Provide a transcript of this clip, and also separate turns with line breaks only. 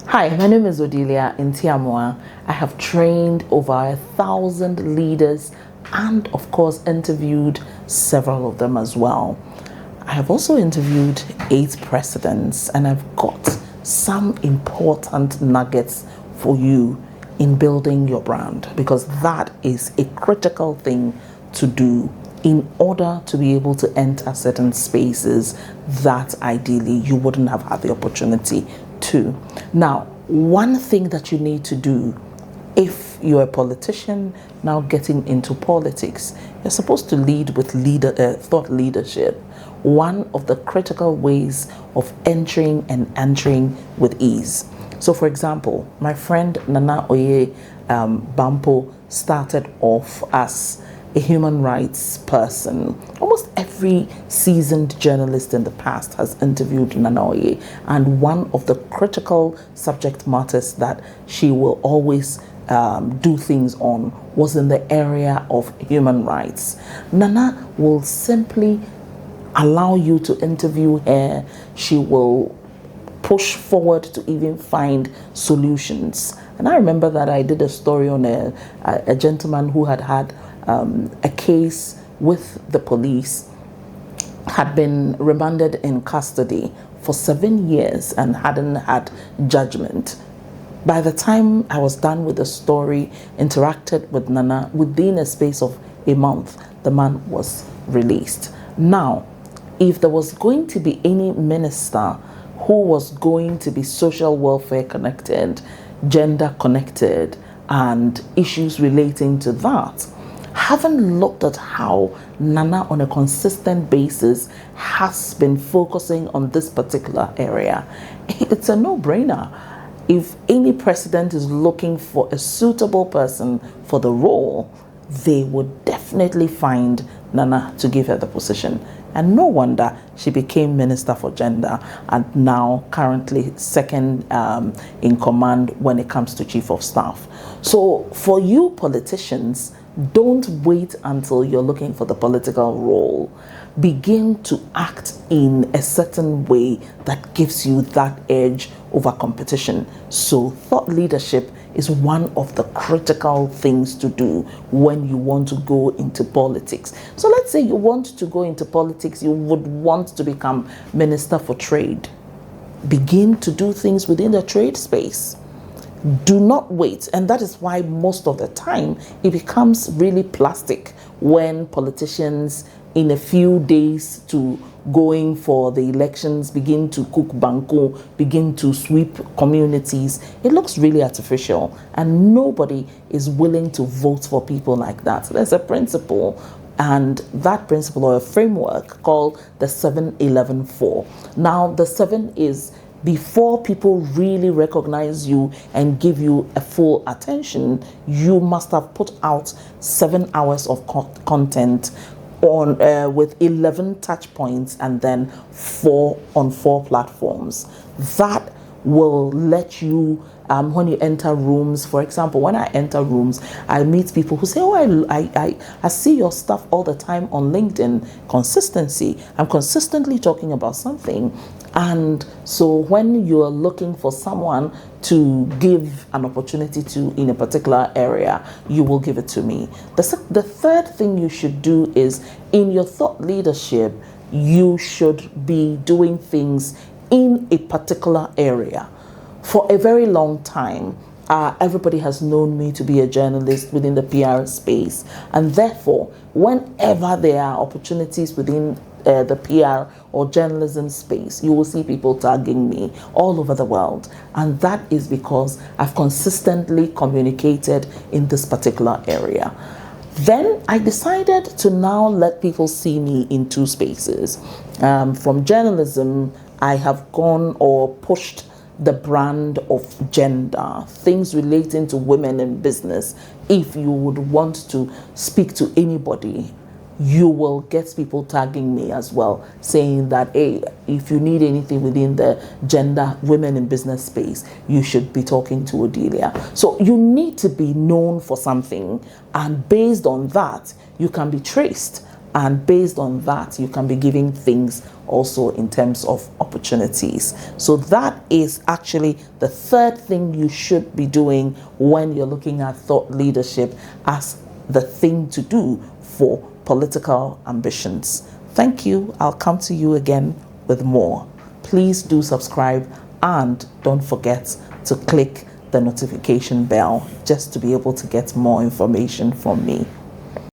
Hi, my name is Odilia Ntiamoa. I have trained over 1,000 leaders and, of course, interviewed several of them as well. I have also interviewed 8 presidents, and I've got some important nuggets for you in building your brand, because that is a critical thing to do in order to be able to enter certain spaces that ideally you wouldn't have had the opportunity to. Now, one thing that you need to do if you're a politician now getting into politics, you're supposed to lead with thought leadership. One of the critical ways of entering and entering with ease. So, for example, my friend Nana Oye Bampo started off as a human rights person. Almost every seasoned journalist in the past has interviewed Nana Oye, and one of the critical subject matters that she will always do things on was in the area of human rights. Nana will simply allow you to interview her. She will push forward to even find solutions. And I remember that I did a story on a gentleman who had a case with the police, had been remanded in custody for 7 years and hadn't had judgment. By the time I was done with the story, interacted with Nana, within a space of a month, the man was released. Now, if there was going to be any minister who was going to be social welfare connected, gender connected, and issues relating to that, having looked at how Nana on a consistent basis has been focusing on this particular area, it's a no-brainer. If any president is looking for a suitable person for the role, they would definitely find Nana to give her the position. And no wonder she became Minister for Gender and now currently second in command when it comes to Chief of Staff. So for you politicians, don't wait until you're looking for the political role. Begin to act in a certain way that gives you that edge over competition. So thought leadership is one of the critical things to do when you want to go into politics. So let's say you want to go into politics, you would want to become Minister for Trade. Begin to do things within the trade space. Do not wait. And that is why most of the time it becomes really plastic when politicians in a few days to going for the elections begin to cook banku, begin to sweep communities. It looks really artificial, and nobody is willing to vote for people like that. There's a principle, and that principle or a framework called the 7-11-4. Now, the 7 is before people really recognize you and give you a full attention, you must have put out 7 hours of content on with 11 touch points and then 4 on 4 platforms. That will let you when you enter rooms. For example, when I enter rooms, I meet people who say, oh, I see your stuff all the time on LinkedIn. Consistency. I'm consistently talking about something. And so when you're looking for someone to give an opportunity to in a particular area, you will give it to me. The third thing you should do is, in your thought leadership, you should be doing things in a particular area. For a very long time, everybody has known me to be a journalist within the PR space, and therefore, whenever there are opportunities within the PR or journalism space, you will see people tagging me all over the world. And that is because I've consistently communicated in this particular area. Then I decided to now let people see me in 2 spaces. From journalism, I have gone or pushed the brand of gender, things relating to women in business. If you would want to speak to anybody, you will get people tagging me as well, saying that, hey, if you need anything within the gender, women in business space, you should be talking to Odilia. So you need to be known for something, and based on that, you can be traced And based on that, you can be giving things also in terms of opportunities. So that is actually the third thing you should be doing when you're looking at thought leadership as the thing to do for political ambitions. Thank you. I'll come to you again with more. Please do subscribe and don't forget to click the notification bell just to be able to get more information from me.